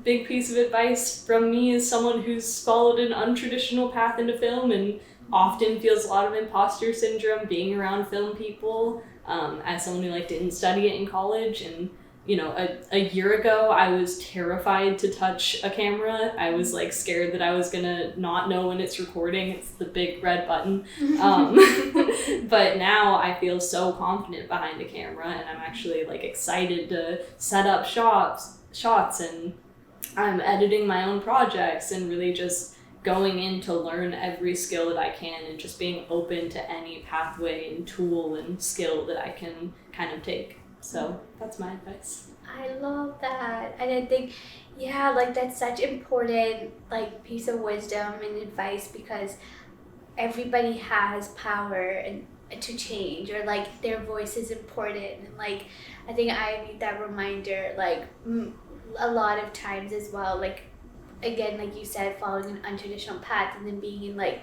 big piece of advice from me as someone who's followed an untraditional path into film and often feels a lot of imposter syndrome being around film people. as someone who like didn't study it in college. And you know, a year ago I was terrified to touch a camera. I was like scared that I was gonna not know when it's recording. It's the big red button. But now I feel so confident behind a camera, and I'm actually like excited to set up shots, and I'm editing my own projects and really just going in to learn every skill that I can, and just being open to any pathway and tool and skill that I can kind of take. So that's my advice. I love that. And I think, yeah, like that's such important like piece of wisdom and advice, because everybody has power and to change, or like their voice is important. And like I think I need that reminder like a lot of times as well, like again, like you said, following an untraditional path, and then being in like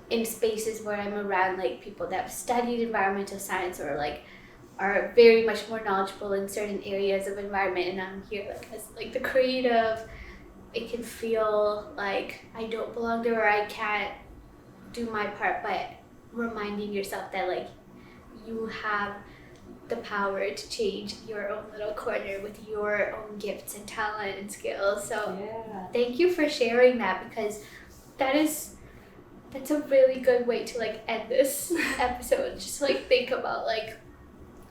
in spaces where I'm around like people that have studied environmental science, or like are very much more knowledgeable in certain areas of environment, and I'm here like as like the creative. It can feel like I don't belong there, or I can't do my part, but reminding yourself that like you have the power to change your own little corner with your own gifts and talent and skills. So Yeah. thank you for sharing that, because that's a really good way to like end this episode. Just like think about like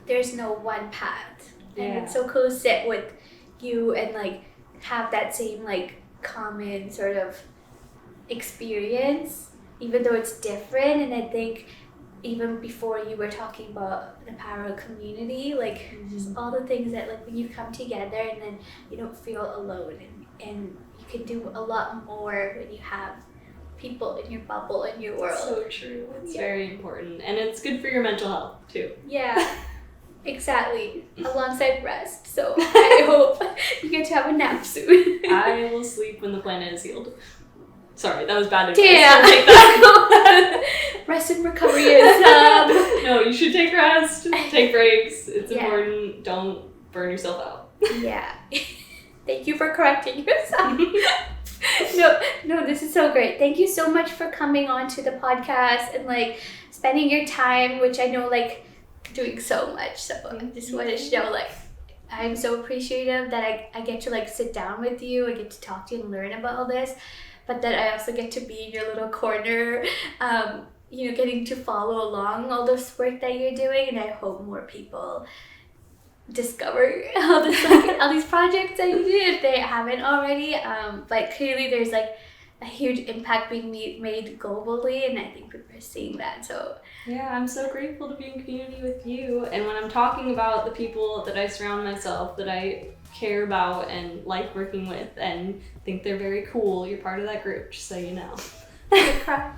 there's no one path. And it's so cool to sit with you and like have that same like common sort of experience, even though it's different. And I think even before you were talking about the power of community, like just all the things that like when you come together, and then you don't feel alone, and you can do a lot more when you have people in your bubble, in your world. So true. It's very important, and it's good for your mental health too. Yeah. Exactly, alongside rest. So I hope you get to have a nap soon. I will sleep when the planet is healed. Sorry, that was bad advice. Damn. Don't take that. Rest and recovery is No, you should take rest. Take breaks. It's important. Don't burn yourself out. Yeah. Thank you for correcting yourself. No, this is so great. Thank you so much for coming on to the podcast and like spending your time, which I know like doing so much. So I just want to show like I'm so appreciative that I get to like sit down with you. I get to talk to you and learn about all this, but that I also get to be in your little corner, you know, getting to follow along all this work that you're doing. And I hope more people discover all these projects that you did if they haven't already. But clearly there's like a huge impact being made globally, and I think people are seeing that. So yeah, I'm so grateful to be in community with you. And when I'm talking about the people that I surround myself, that I care about and like working with and think they're very cool, you're part of that group, just so you know. I'm gonna cry.